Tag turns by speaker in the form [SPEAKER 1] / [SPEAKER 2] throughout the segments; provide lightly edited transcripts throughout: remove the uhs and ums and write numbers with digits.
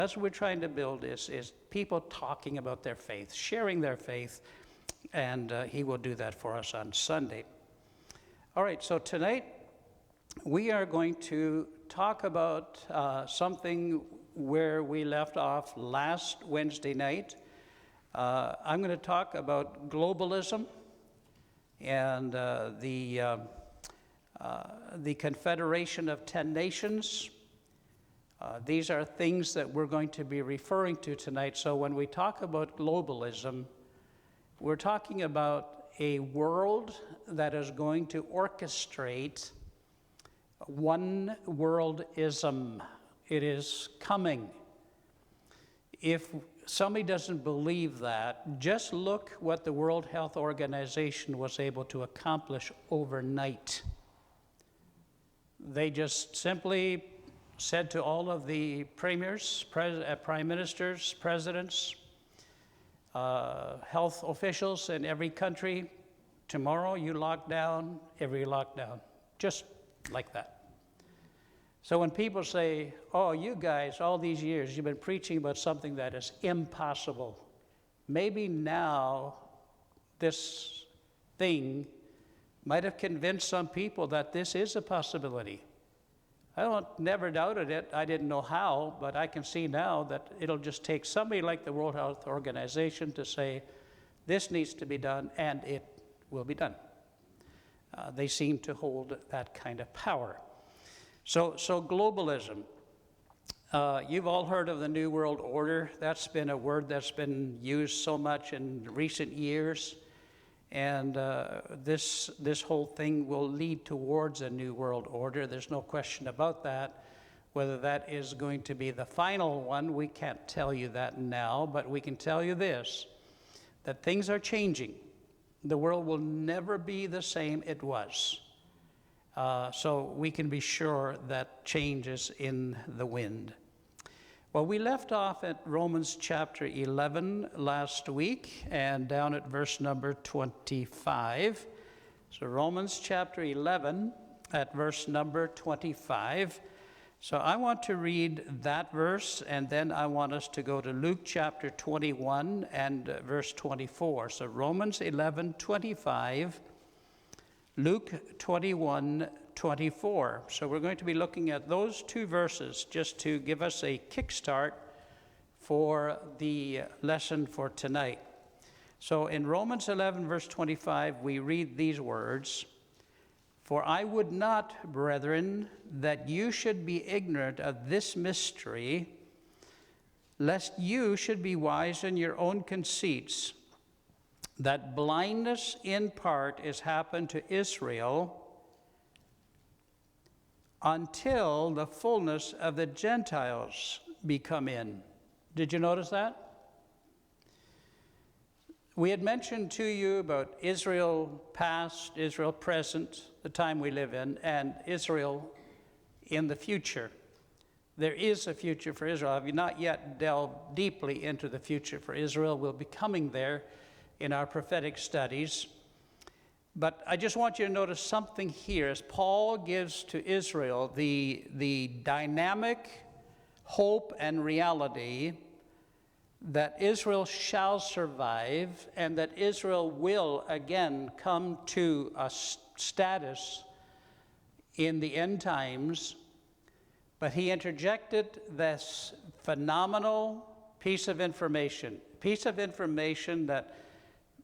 [SPEAKER 1] That's what we're trying to build is people talking about their faith, sharing their faith, and he will do that for us on Sunday. All right, so tonight we are going to talk about something where we left off last Wednesday night. I'm going to talk about globalism and the Confederation of 10 Nations. These are things that we're going to be referring to tonight. So when we talk about globalism, we're talking about a world that is going to orchestrate one worldism. It is coming. If somebody doesn't believe that, just look what the World Health Organization was able to accomplish overnight. They just simply said to all of the premiers, prime ministers, presidents, health officials in every country, tomorrow you lock down every lockdown, just like that. So when people say, oh, you guys, all these years, you've been preaching about something that is impossible, maybe now this thing might have convinced some people that this is a possibility. I never doubted it. I didn't know how, but I can see now that it'll just take somebody like the World Health Organization to say, this needs to be done, and it will be done. They seem to hold that kind of power. So globalism. You've all heard of the New World Order. That's been a word that's been used so much in recent years. And this whole thing will lead towards a New World Order. There's no question about that. Whether that is going to be the final one, we can't tell you that now, but we can tell you this, that things are changing. The world will never be the same it was. So we can be sure that change is in the wind. Well, we left off at Romans chapter 11 last week and down at verse number 25. So Romans chapter 11 at verse number 25. So I want to read that verse, and then I want us to go to Luke chapter 21 and verse 24. So Romans 11:25, Luke 21:24. So we're going to be looking at those two verses just to give us a kickstart for the lesson for tonight. So in Romans 11, verse 25, we read these words, "For I would not, brethren, that you should be ignorant of this mystery, lest you should be wise in your own conceits, that blindness in part is happened to Israel until the fullness of the Gentiles be come in." Did you notice that? We had mentioned to you about Israel past, Israel present, the time we live in, and Israel in the future. There is a future for Israel. I've not yet delved deeply into the future for Israel. We'll be coming there in our prophetic studies. But I just want you to notice something here as Paul gives to Israel the dynamic hope and reality that Israel shall survive and that Israel will again come to a status in the end times. But he interjected this phenomenal piece of information that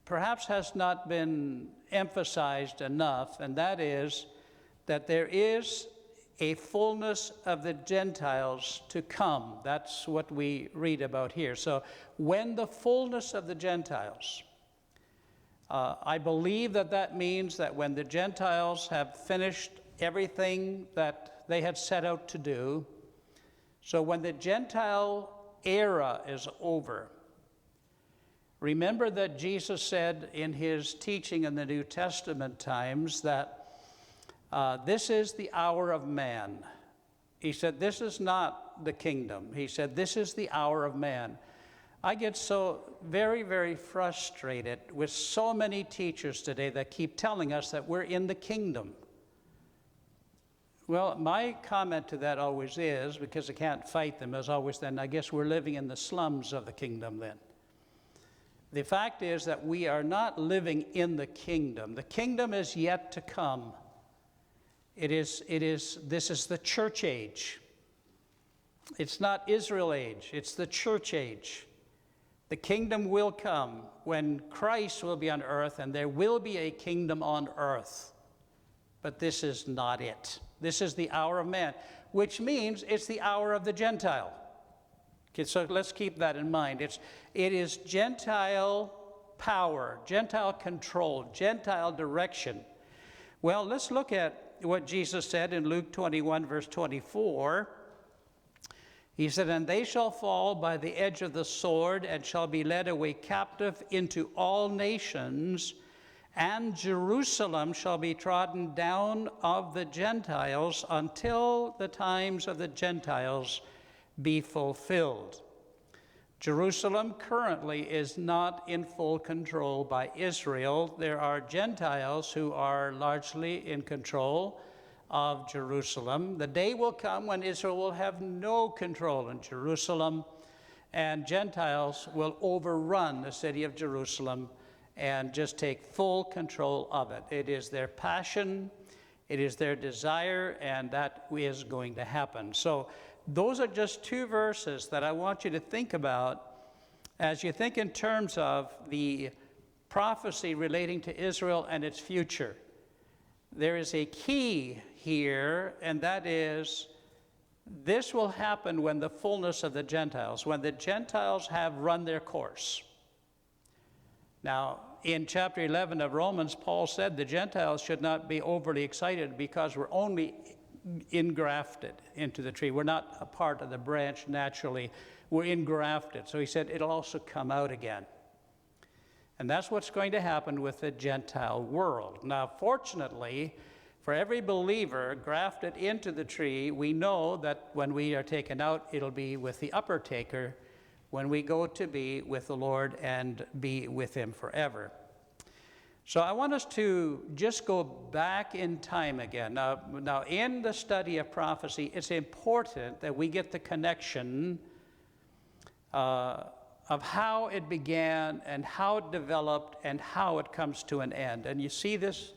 [SPEAKER 1] perhaps has not been emphasized enough, and that is that there is a fullness of the Gentiles to come. That's what we read about here. So when the fullness of the Gentiles, I believe that means that when the Gentiles have finished everything that they had set out to do, so when the Gentile era is over, remember that Jesus said in his teaching in the New Testament times that this is the hour of man. He said, this is not the kingdom. He said, this is the hour of man. I get so very, very frustrated with so many teachers today that keep telling us that we're in the kingdom. Well, my comment to that always is, because I can't fight them, as always, then I guess we're living in the slums of the kingdom then. The fact is that we are not living in the kingdom. The kingdom is yet to come. This is the church age. It's not Israel age, it's the church age. The kingdom will come when Christ will be on earth, and there will be a kingdom on earth. But this is not it. This is the hour of man, which means it's the hour of the Gentile. Okay, so let's keep that in mind. It is Gentile power, Gentile control, Gentile direction. Well, let's look at what Jesus said in Luke 21, verse 24. He said, "And they shall fall by the edge of the sword, and shall be led away captive into all nations, and Jerusalem shall be trodden down of the Gentiles until the times of the Gentiles be fulfilled." Jerusalem currently is not in full control by Israel. There are Gentiles who are largely in control of Jerusalem. The day will come when Israel will have no control in Jerusalem, and Gentiles will overrun the city of Jerusalem and just take full control of it. It is their passion, it is their desire, and that is going to happen. So those are just two verses that I want you to think about as you think in terms of the prophecy relating to Israel and its future. There is a key here, and that is this will happen when the fullness of the Gentiles, when the Gentiles have run their course. Now, in chapter 11 of Romans, Paul said the Gentiles should not be overly excited because we're only engrafted into the tree. We're not a part of the branch naturally. We're engrafted. So he said it'll also come out again. And that's what's going to happen with the Gentile world. Now, fortunately, for every believer grafted into the tree, we know that when we are taken out, it'll be with the upper taker when we go to be with the Lord and be with him forever. So I want us to just go back in time again. Now in the study of prophecy, it's important that we get the connection of how it began and how it developed and how it comes to an end. And you see this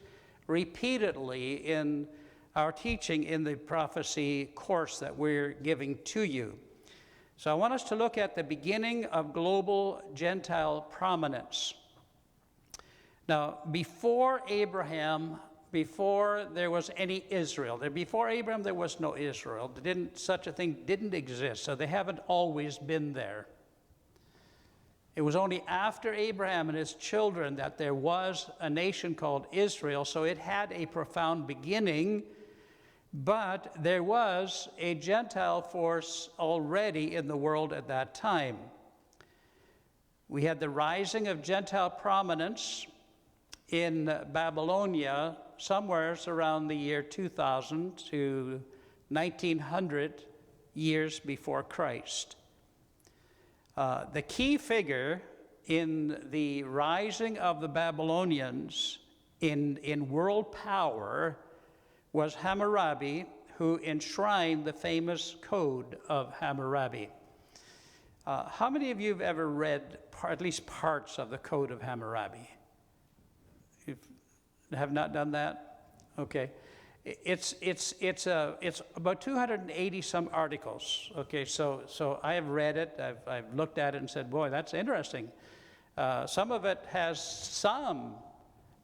[SPEAKER 1] repeatedly in our teaching in the prophecy course that we're giving to you. So I want us to look at the beginning of global Gentile prominence. Now, before Abraham, before there was any Israel, before Abraham there was no Israel. Such a thing didn't exist, so they haven't always been there. It was only after Abraham and his children that there was a nation called Israel, so it had a profound beginning, but there was a Gentile force already in the world at that time. We had the rising of Gentile prominence in Babylonia somewhere around the year 2000 to 1900 years before Christ. The key figure in the rising of the Babylonians in world power was Hammurabi, who enshrined the famous Code of Hammurabi. How many of you have ever read at least parts of the Code of Hammurabi? You have not done that? Okay. It's about 280 some articles. Okay, so I have read it. I've looked at it and said, boy, that's interesting. Some of it has some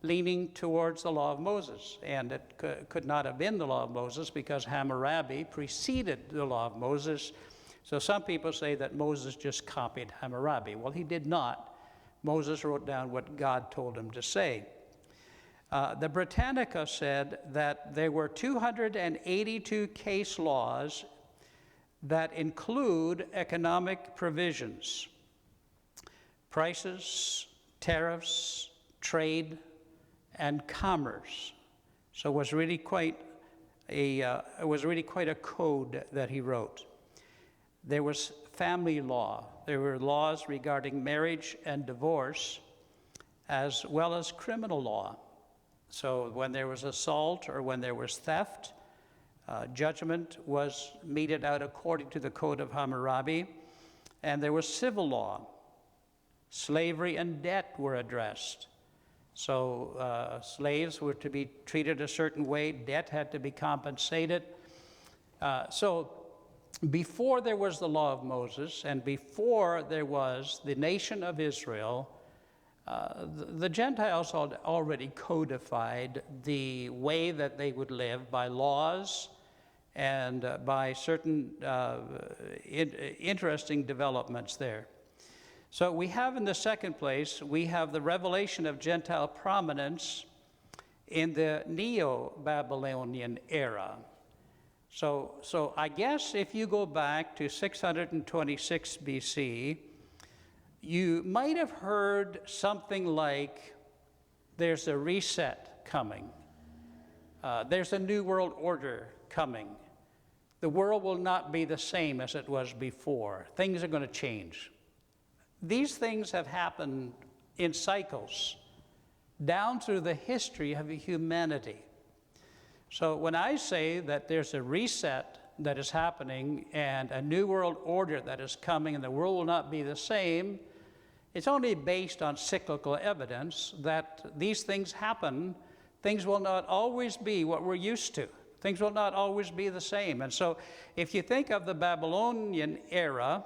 [SPEAKER 1] leaning towards the law of Moses, and it could not have been the law of Moses because Hammurabi preceded the law of Moses. So some people say that Moses just copied Hammurabi. Well, he did not. Moses wrote down what God told him to say. The Britannica said that there were 282 case laws that include economic provisions, prices, tariffs, trade, and commerce. So it was really quite a code that he wrote. There was family law. There were laws regarding marriage and divorce, as well as criminal law. So when there was assault or when there was theft, Judgment was meted out according to the Code of Hammurabi, and there was civil law. Slavery and debt were addressed. So slaves were to be treated a certain way, debt had to be compensated. So before there was the law of Moses and before there was the nation of Israel, the Gentiles had already codified the way that they would live by laws and by certain interesting developments there. So we have in the second place, we have the revelation of Gentile prominence in the Neo-Babylonian era. So I guess if you go back to 626 BC, you might have heard something like, there's a reset coming. There's a new world order coming. The world will not be the same as it was before. Things are going to change. These things have happened in cycles down through the history of humanity. So when I say that there's a reset that is happening and a new world order that is coming and the world will not be the same, it's only based on cyclical evidence that these things happen. Things will not always be what we're used to. Things will not always be the same. And so if you think of the Babylonian era,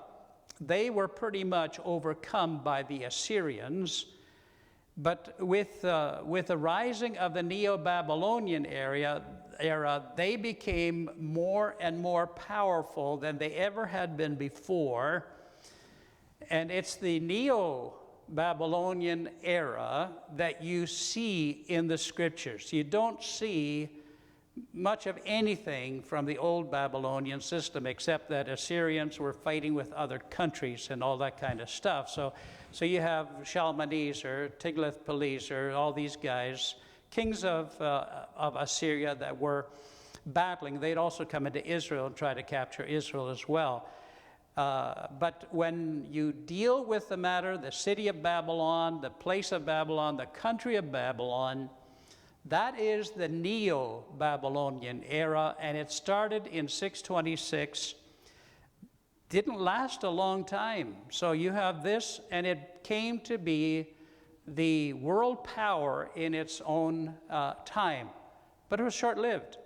[SPEAKER 1] they were pretty much overcome by the Assyrians. But with the rising of the Neo-Babylonian era, they became more and more powerful than they ever had been before. And it's the Neo-Babylonian era that you see in the scriptures. You don't see much of anything from the old Babylonian system, except that Assyrians were fighting with other countries and all that kind of stuff. So you have Shalmaneser, Tiglath-Pileser, all these guys, kings of Assyria that were battling. They'd also come into Israel and try to capture Israel as well. But when you deal with the matter, the city of Babylon, the place of Babylon, the country of Babylon, that is the Neo-Babylonian era, and it started in 626. Didn't last a long time. So you have this, and it came to be the world power in its own time, but it was short-lived.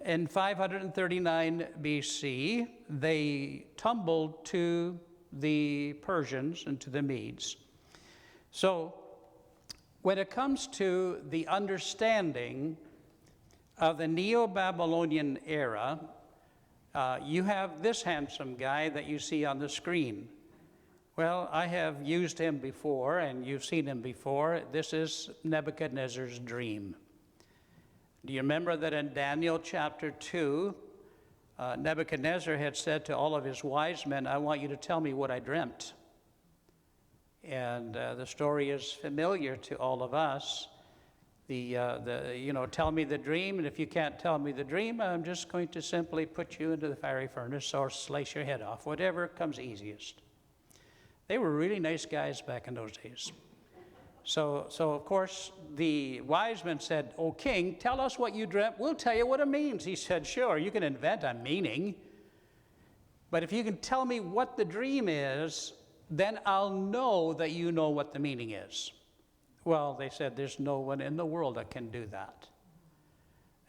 [SPEAKER 1] In 539 BC, they tumbled to the Persians and to the Medes. So when it comes to the understanding of the Neo-Babylonian era, you have this handsome guy that you see on the screen. Well, I have used him before, and you've seen him before. This is Nebuchadnezzar's dream. Do you remember that in Daniel chapter 2, Nebuchadnezzar had said to all of his wise men, I want you to tell me what I dreamt. And the story is familiar to all of us. Tell me the dream, and if you can't tell me the dream, I'm just going to simply put you into the fiery furnace or slice your head off, whatever comes easiest. They were really nice guys back in those days. So of course, the wise men said, "O king, tell us what you dreamt. We'll tell you what it means." He said, "Sure, you can invent a meaning, but if you can tell me what the dream is, then I'll know that you know what the meaning is." Well, they said, there's no one in the world that can do that.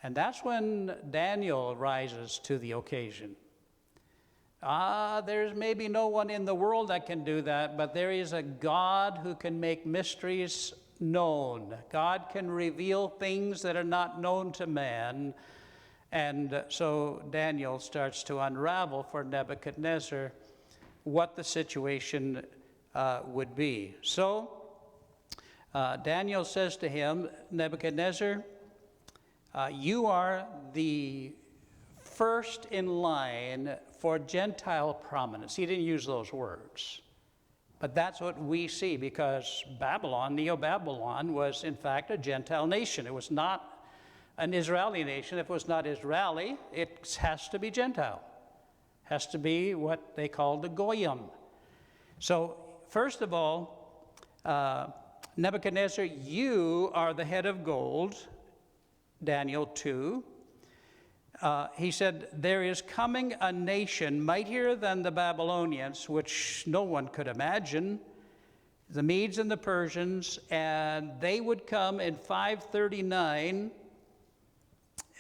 [SPEAKER 1] And that's when Daniel rises to the occasion. There's maybe no one in the world that can do that, but there is a God who can make mysteries known. God can reveal things that are not known to man. And so Daniel starts to unravel for Nebuchadnezzar what the situation would be. So Daniel says to him, Nebuchadnezzar, you are the first in line for Gentile prominence. He didn't use those words, but that's what we see, because Babylon, Neo-Babylon, was in fact a Gentile nation. It was not an Israeli nation. If it was not Israeli, it has to be Gentile. Has to be what they call the Goyim. So first of all, Nebuchadnezzar, you are the head of gold, Daniel 2. He said, there is coming a nation mightier than the Babylonians, which no one could imagine, the Medes and the Persians, and they would come in 539,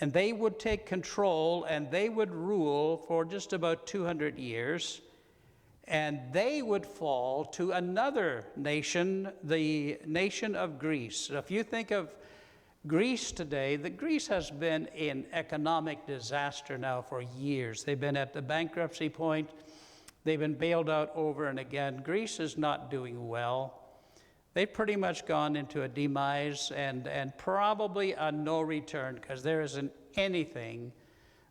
[SPEAKER 1] and they would take control, and they would rule for just about 200 years, and they would fall to another nation, the nation of Greece. If you think of Greece today, Greece has been in economic disaster now for years. They've been at the bankruptcy point. They've been bailed out over and again. Greece is not doing well. They've pretty much gone into a demise and probably a no return, because there isn't anything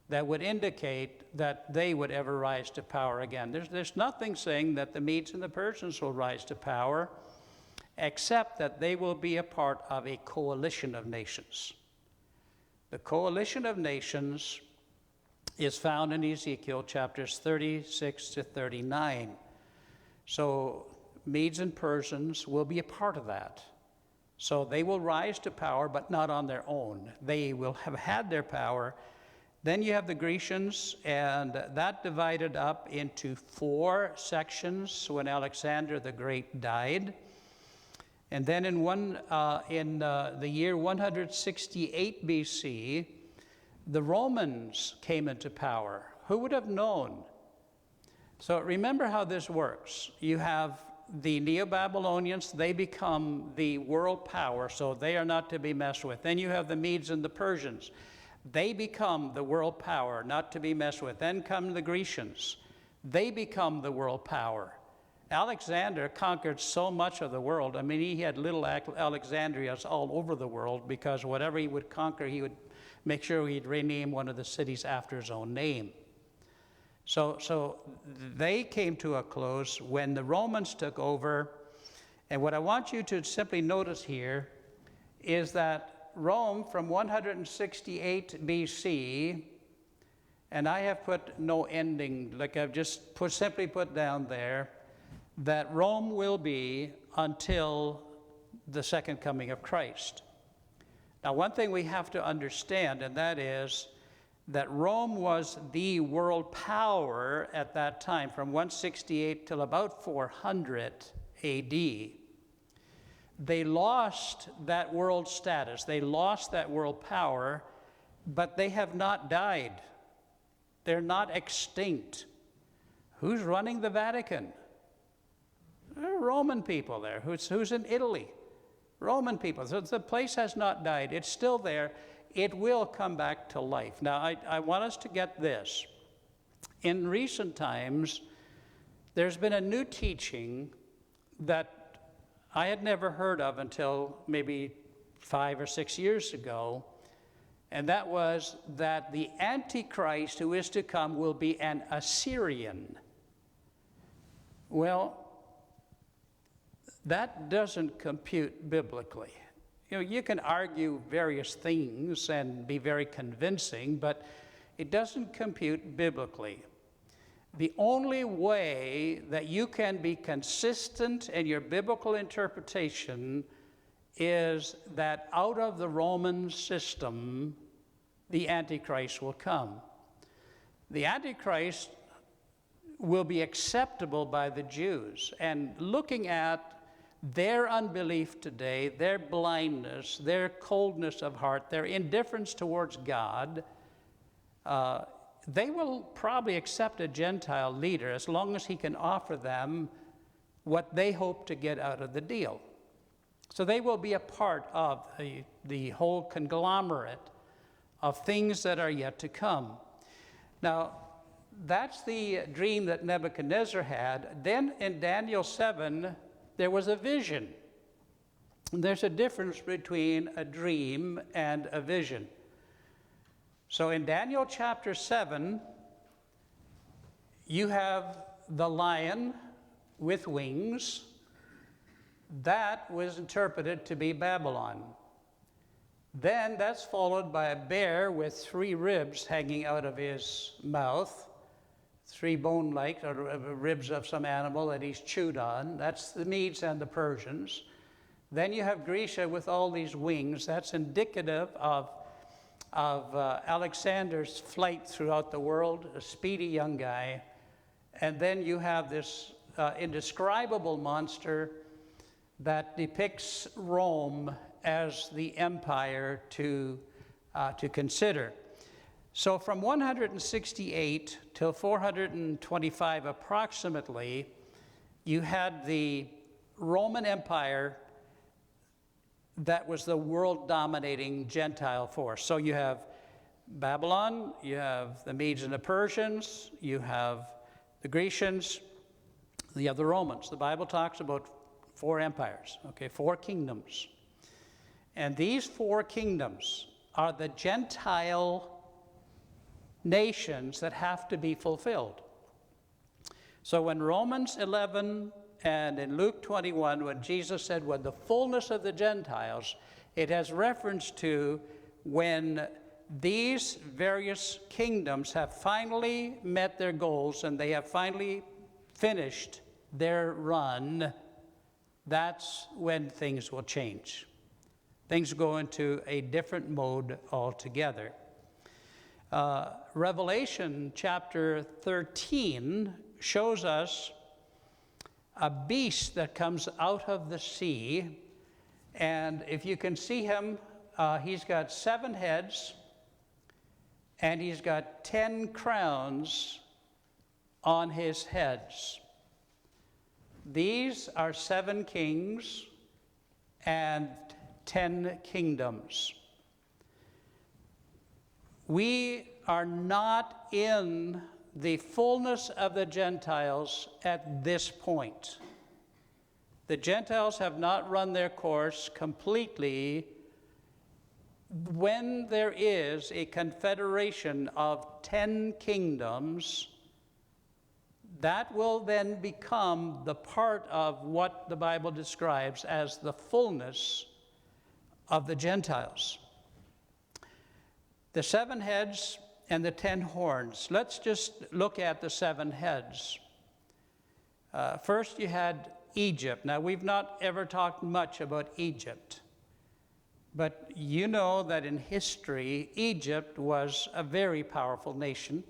[SPEAKER 1] that would indicate that they would ever rise to power again. There's nothing saying that the Medes and the Persians will rise to power, except that they will be a part of a coalition of nations. The coalition of nations is found in Ezekiel chapters 36 to 39. So Medes and Persians will be a part of that. So they will rise to power, but not on their own. They will have had their power. Then you have the Grecians, and that divided up into 4 sections when Alexander the Great died. And then in the year 168 BC, the Romans came into power. Who would have known? So remember how this works. You have the Neo-Babylonians, they become the world power, so they are not to be messed with. Then you have the Medes and the Persians. They become the world power, not to be messed with. Then come the Grecians. They become the world power. Alexander conquered so much of the world. I mean, he had little Alexandrias all over the world, because whatever he would conquer, he would make sure he'd rename one of the cities after his own name. So they came to a close when the Romans took over. And what I want you to simply notice here is that Rome from 168 BC, and I have put no ending, like I've just simply put down there, that Rome will be until the second coming of Christ. Now, one thing we have to understand, and that is that Rome was the world power at that time, from 168 till about 400 AD. They lost that world status. They lost that world power, but they have not died. They're not extinct. Who's running the Vatican? There are Roman people there. Who's in Italy? Roman people. So the place has not died. It's still there. It will come back to life. Now, I want us to get this. In recent times, there's been a new teaching that I had never heard of until maybe 5 or 6 years ago, and that was that the Antichrist who is to come will be an Assyrian. Well, that doesn't compute biblically. You know, you can argue various things and be very convincing, but it doesn't compute biblically. The only way that you can be consistent in your biblical interpretation is that out of the Roman system, the Antichrist will come. The Antichrist will be acceptable by the Jews. And looking at their unbelief today, their blindness, their coldness of heart, their indifference towards God, they will probably accept a Gentile leader as long as he can offer them what they hope to get out of the deal. So they will be a part of the whole conglomerate of things that are yet to come. Now, that's the dream that Nebuchadnezzar had. Then in Daniel 7, there was a vision. And there's a difference between a dream and a vision. So in Daniel chapter 7, you have the lion with wings. That was interpreted to be Babylon. Then that's followed by a bear with 3 ribs hanging out of his mouth. 3 bone-like or ribs of some animal that he's chewed on. That's the Medes and the Persians. Then you have Grecia with all these wings. That's indicative of of Alexander's flight throughout the world, a speedy young guy. And then you have this indescribable monster that depicts Rome as the empire to consider. So from 168 till 425 approximately, you had the Roman Empire that was the world-dominating Gentile force. So you have Babylon, you have the Medes and the Persians, you have the Grecians, you have the Romans. The Bible talks about 4 empires, okay, 4 kingdoms. And these 4 kingdoms are the Gentile nations that have to be fulfilled. So in Romans 11 and in Luke 21, when Jesus said, when the fullness of the Gentiles, it has reference to when these various kingdoms have finally met their goals and they have finally finished their run, that's when things will change. Things go into a different mode altogether. Revelation chapter 13 shows us a beast that comes out of the sea. And if you can see him, he's got 7 heads and he's got 10 crowns on his heads. These are 7 kings and 10 kingdoms. We are not in the fullness of the Gentiles at this point. The Gentiles have not run their course completely. When there is a confederation of 10 kingdoms, that will then become the part of what the Bible describes as the fullness of the Gentiles. The 7 heads and the 10 horns. Let's just look at the 7 heads. First you had Egypt. Now we've not ever talked much about Egypt, but you know that in history, Egypt was a very powerful nation.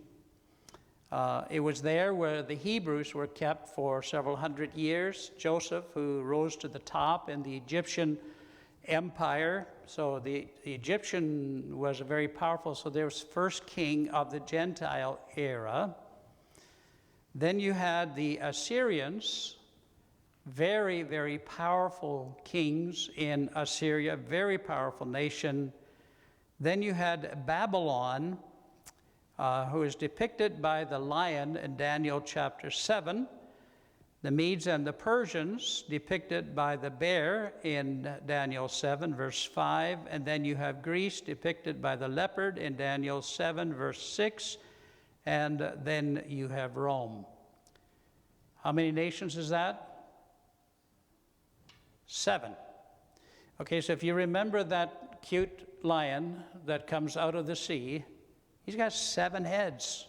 [SPEAKER 1] It was there where the Hebrews were kept for several hundred years. Joseph, who rose to the top in the Egyptian empire. So the Egyptian was a very powerful, so there was first king of the Gentile era. Then you had the Assyrians, very, very powerful kings in Assyria, very powerful nation. Then you had Babylon, who is depicted by the lion in Daniel chapter 7. The Medes and the Persians, depicted by the bear in Daniel 7, verse 5. And then you have Greece, depicted by the leopard in Daniel 7, verse 6. And then you have Rome. How many nations is that? 7. Okay, so if you remember that cute lion that comes out of the sea, he's got 7 heads.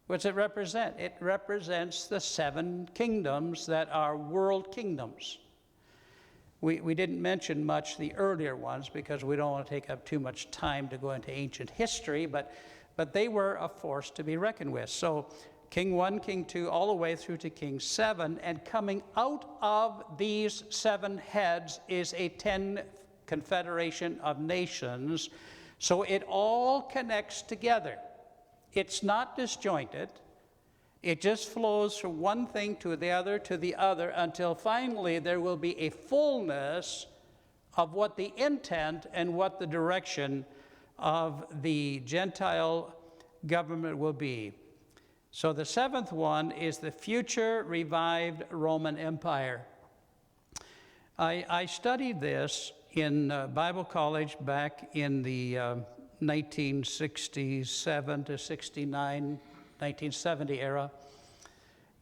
[SPEAKER 1] What's it represent? It represents the 7 kingdoms that are world kingdoms. We didn't mention much the earlier ones because we don't want to take up too much time to go into ancient history, but they were a force to be reckoned with. So King 1, King 2, all the way through to King 7, and coming out of these 7 heads is a 10 confederation of nations. So it all connects together. It's not disjointed. It just flows from one thing to the other, until finally there will be a fullness of what the intent and what the direction of the Gentile government will be. So the 7th one is the future revived Roman Empire. I studied this in Bible college back in the 1967 to 69, 1970 era.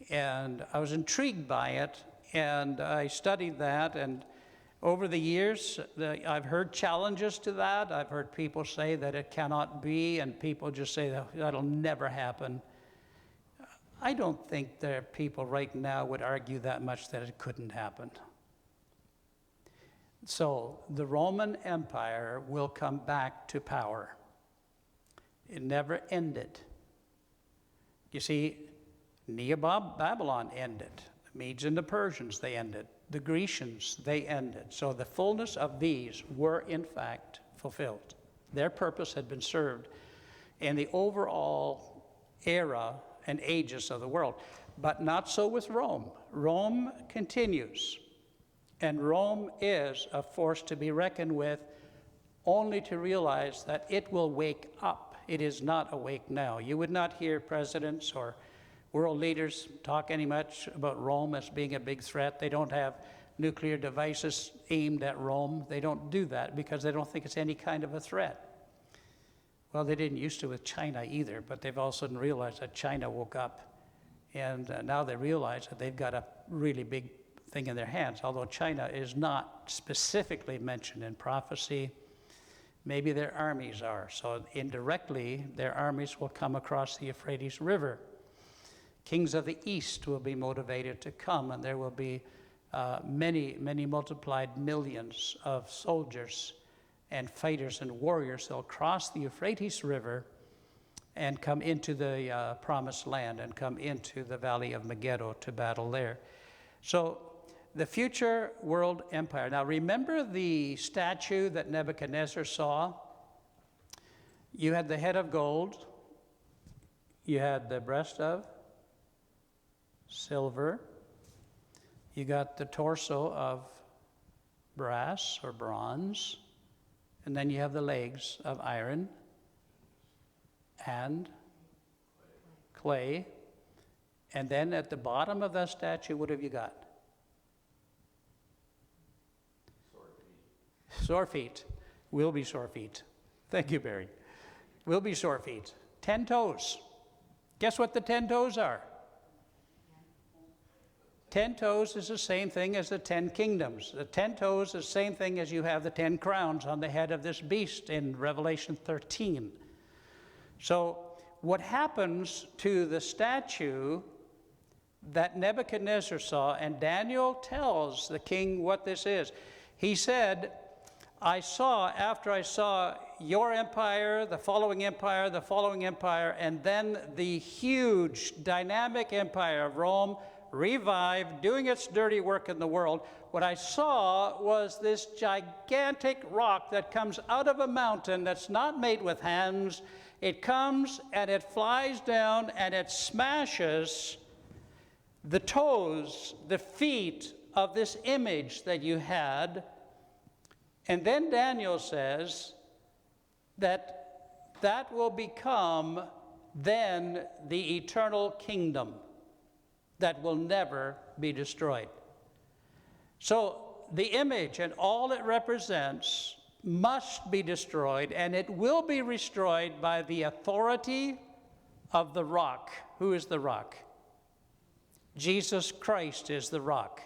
[SPEAKER 1] And I was intrigued by it, and I studied that. And over the years, I've heard challenges to that. I've heard people say that it cannot be, and people just say that'll never happen. I don't think there are people right now would argue that much that it couldn't happen. So the Roman Empire will come back to power. It never ended. You see, Babylon ended. The Medes and the Persians, they ended. The Grecians, they ended. So the fullness of these were, in fact, fulfilled. Their purpose had been served in the overall era and ages of the world. But not so with Rome. Rome continues. And Rome is a force to be reckoned with, only to realize that it will wake up. It is not awake now. You would not hear presidents or world leaders talk any much about Rome as being a big threat. They don't have nuclear devices aimed at Rome. They don't do that because they don't think it's any kind of a threat. Well, they didn't used to with China either, but they've all of a sudden realized that China woke up. And now they realize that they've got a really big thing in their hands. Although China is not specifically mentioned in prophecy, maybe their armies are. So indirectly, their armies will come across the Euphrates River. Kings of the East will be motivated to come, and there will be many, many multiplied millions of soldiers and fighters and warriors. They'll cross the Euphrates River and come into the promised land and come into the valley of Megiddo to battle there. So the future world empire. Now remember the statue that Nebuchadnezzar saw? You had the head of gold. You had the breast of silver. You got the torso of brass or bronze. And then you have the legs of iron and clay. And then at the bottom of that statue, what have you got? Sore feet. Will be sore feet. Thank you, Barry. Will be sore feet. 10 toes. Guess what the 10 toes are? 10 toes is the same thing as the 10 kingdoms. The 10 toes is the same thing as you have the 10 crowns on the head of this beast in Revelation 13. So what happens to the statue that Nebuchadnezzar saw, and Daniel tells the king what this is. He said, after I saw your empire, the following empire, the following empire, and then the huge dynamic empire of Rome revived, doing its dirty work in the world, what I saw was this gigantic rock that comes out of a mountain that's not made with hands. It comes and it flies down and it smashes the toes, the feet of this image that you had. And then Daniel says that that will become then the eternal kingdom that will never be destroyed. So the image and all it represents must be destroyed, and it will be destroyed by the authority of the rock. Who is the rock? Jesus Christ is the rock.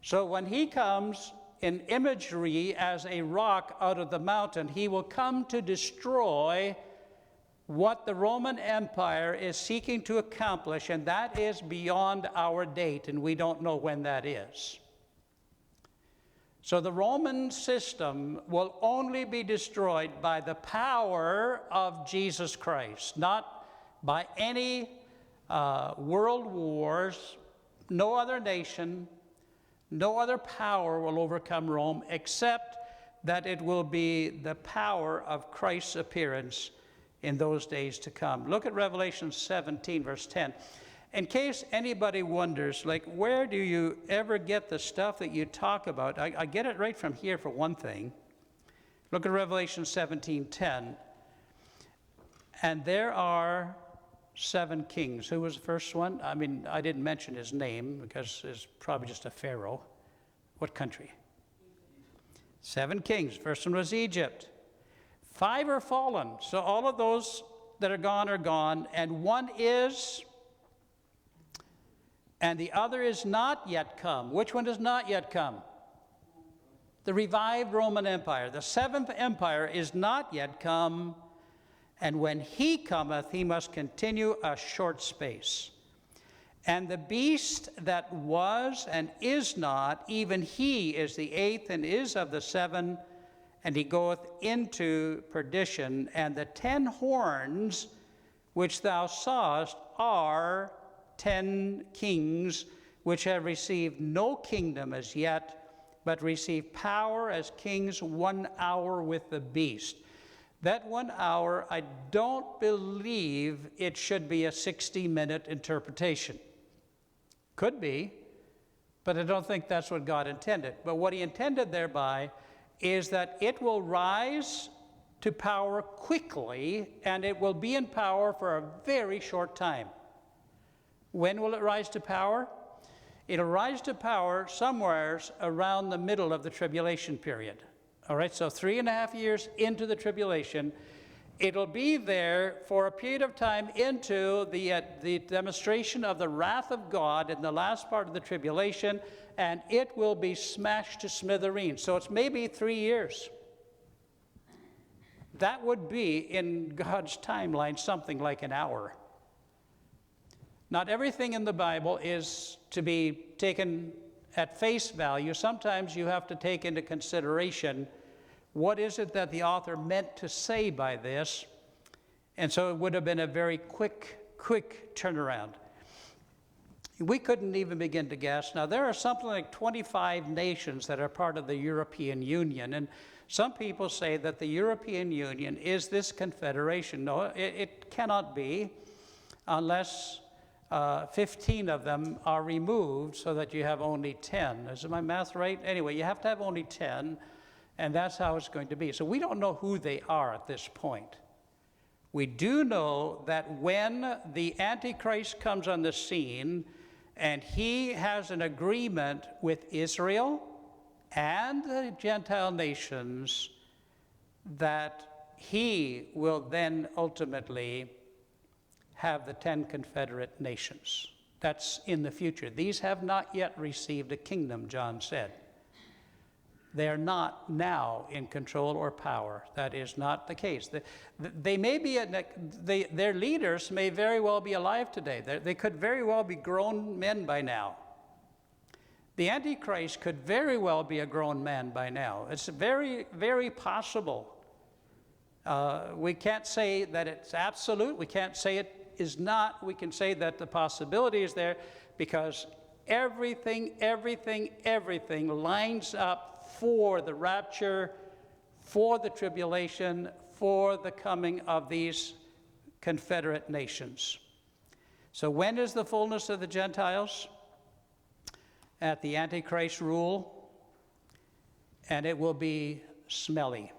[SPEAKER 1] So when he comes in imagery as a rock out of the mountain, he will come to destroy what the Roman Empire is seeking to accomplish, and that is beyond our date, and we don't know when that is. So the Roman system will only be destroyed by the power of Jesus Christ, not by any world wars. No other nation, no other power will overcome Rome, except that it will be the power of Christ's appearance in those days to come. Look at Revelation 17, verse 10. In case anybody wonders, like, where do you ever get the stuff that you talk about? I get it right from here, for one thing. Look at Revelation 17:10. And there are 7 kings. Who was the first one? I mean, I didn't mention his name because it's probably just a pharaoh. What country? 7 kings. First one was Egypt. 5 are fallen. So all of those that are gone, and one is, and the other is not yet come. Which one has not yet come? The revived Roman Empire. The 7th empire is not yet come, and when he cometh, he must continue a short space. And the beast that was and is not, even he is the 8th and is of the 7, and he goeth into perdition. And the 10 horns which thou sawest are 10 kings, which have received no kingdom as yet, but receive power as kings 1 hour with the beast. That 1 hour, I don't believe it should be a 60-minute interpretation. Could be, but I don't think that's what God intended. But what he intended thereby is that it will rise to power quickly, and it will be in power for a very short time. When will it rise to power? It'll rise to power somewhere around the middle of the tribulation period. All right, so 3.5 years into the tribulation, it'll be there for a period of time into the demonstration of the wrath of God in the last part of the tribulation, and it will be smashed to smithereens. So it's maybe 3 years. That would be, in God's timeline, something like an hour. Not everything in the Bible is to be taken at face value. Sometimes you have to take into consideration what is it that the author meant to say by this. And so it would have been a very quick turnaround. We couldn't even begin to guess. Now, there are something like 25 nations that are part of the European Union. And some people say that the European Union is this confederation. No, it cannot be unless 15 of them are removed so that you have only 10. Is my math right? Anyway, you have to have only 10, and that's how it's going to be. So we don't know who they are at this point. We do know that when the Antichrist comes on the scene and he has an agreement with Israel and the Gentile nations, that he will then ultimately have the 10 confederate nations. That's in the future. These have not yet received a kingdom, John said. They are not now in control or power. That is not the case. They may be, their leaders may very well be alive today. They could very well be grown men by now. The Antichrist could very well be a grown man by now. It's very, very possible. We can't say that it's absolute. We can't say it is not. We can say that the possibility is there because everything lines up for the rapture, for the tribulation, for the coming of these confederate nations. So when is the fullness of the Gentiles? At the Antichrist rule, and it will be smelly.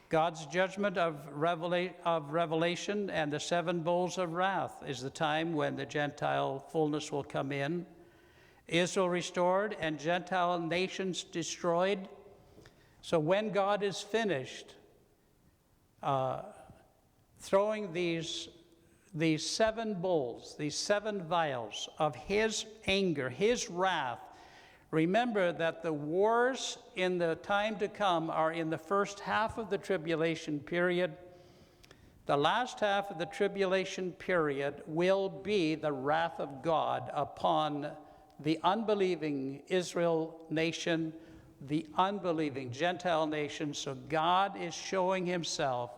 [SPEAKER 1] God's judgment of Revelation and the 7 bowls of wrath is the time when the Gentile fullness will come in. Israel restored and Gentile nations destroyed. So when God is finished throwing these 7 bowls, these 7 vials of his anger, his wrath, remember that the wars in the time to come are in the first half of the tribulation period. The last half of the tribulation period will be the wrath of God upon the unbelieving Israel nation, the unbelieving Gentile nation. So God is showing himself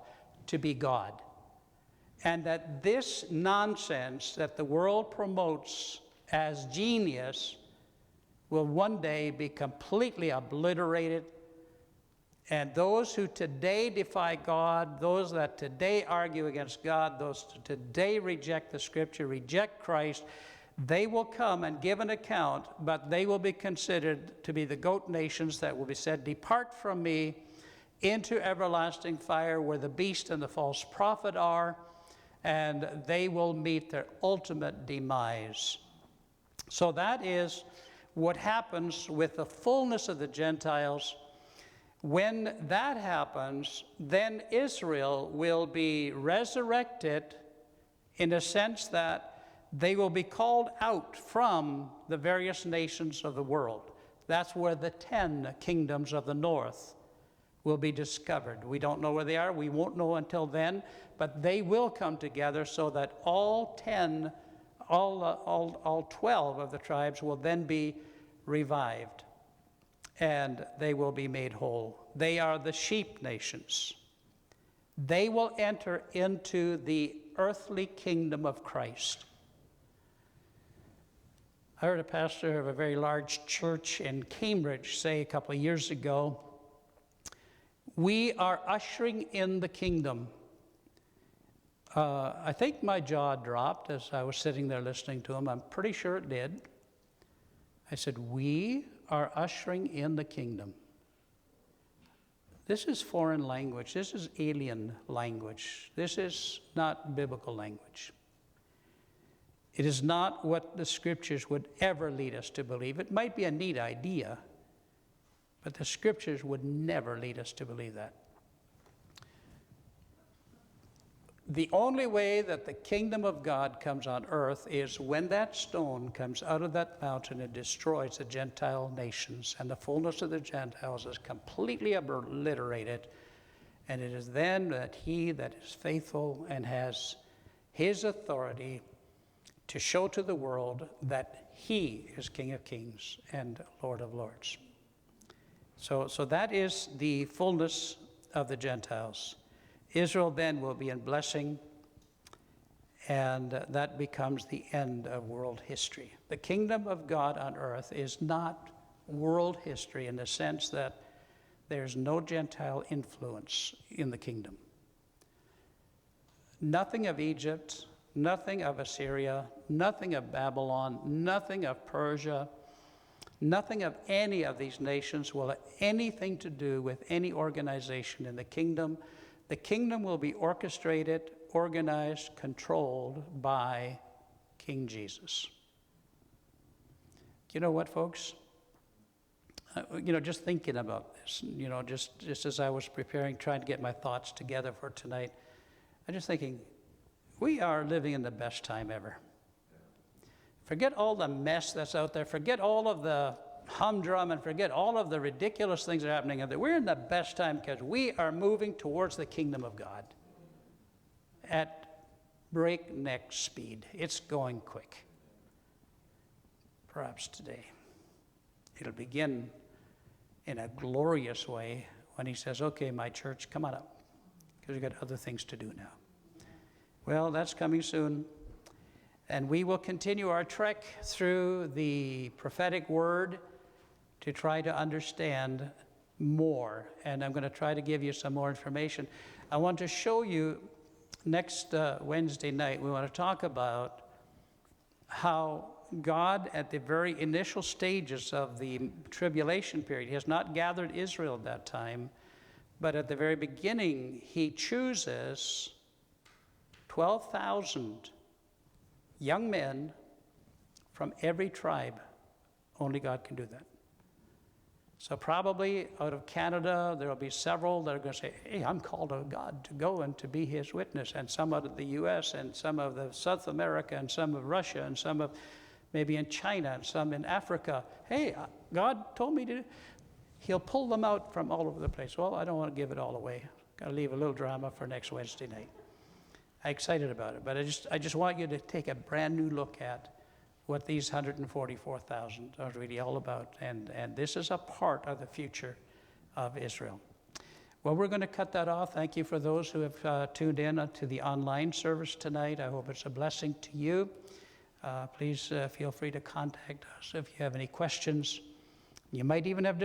[SPEAKER 1] to be God. And that this nonsense that the world promotes as genius will one day be completely obliterated. And those who today defy God, those that today argue against God, those who today reject the Scripture, reject Christ, they will come and give an account, but they will be considered to be the goat nations that will be said, "Depart from me into everlasting fire where the beast and the false prophet are," and they will meet their ultimate demise. So that is what happens with the fullness of the Gentiles. When that happens, then Israel will be resurrected in a sense that they will be called out from the various nations of the world. That's where the 10 kingdoms of the north will be discovered. We don't know where they are. We won't know until then, but they will come together so that all 12 of the tribes will then be revived. and they will be made whole. They are the sheep nations. They will enter into the earthly kingdom of Christ. I heard a pastor of a very large church in Cambridge say a couple of years ago, we are ushering in the kingdom. I think my jaw dropped as I was sitting there listening to him. I'm pretty sure it did. I said, we are ushering in the kingdom. This is foreign language. This is alien language. This is not biblical language. It is not what the scriptures would ever lead us to believe. It might be a neat idea, but the scriptures would never lead us to believe that. The only way that the kingdom of God comes on earth is when that stone comes out of that mountain and destroys the Gentile nations, and the fullness of the Gentiles is completely obliterated. And it is then that he that is faithful and has his authority to show to the world that he is King of Kings and Lord of Lords. So that is the fullness of the Gentiles. Israel then will be in blessing, and that becomes the end of world history. The kingdom of God on earth is not world history in the sense that there's no Gentile influence in the kingdom. Nothing of Egypt, nothing of Assyria, nothing of Babylon, nothing of Persia, nothing of any of these nations will have anything to do with any organization in the kingdom. The kingdom will be orchestrated, organized, controlled by King Jesus. You know what, folks? Just thinking about this, just as I was preparing, trying to get my thoughts together for tonight, I'm just thinking, we are living in the best time ever. Forget all the mess that's out there. Forget all of the humdrum and forget all of the ridiculous things that are happening out there. We're in the best time because we are moving towards the kingdom of God at breakneck speed. It's going quick. Perhaps today it'll begin in a glorious way when he says, okay, my church, come on up, because we've got other things to do now. Well, that's coming soon. And we will continue our trek through the prophetic word to try to understand more. And I'm going to try to give you some more information. I want to show you next Wednesday night, we want to talk about how God, at the very initial stages of the tribulation period, he has not gathered Israel at that time, but at the very beginning, he chooses 12,000 young men from every tribe. Only God can do that. So probably out of Canada, there will be several that are going to say, hey, I'm called of God to go and to be his witness. And some out of the US, and some of the South America, and some of Russia, and some of maybe in China, and some in Africa. Hey, God told me to. He'll pull them out from all over the place. Well, I don't want to give it all away. Got to leave a little drama for next Wednesday night. I'm excited about it, but I just want you to take a brand new look at what these 144,000 are really all about, and this is a part of the future of Israel. Well, we're going to cut that off. Thank you for those who have tuned in to the online service tonight. I hope it's a blessing to you. Please feel free to contact us if you have any questions. You might even have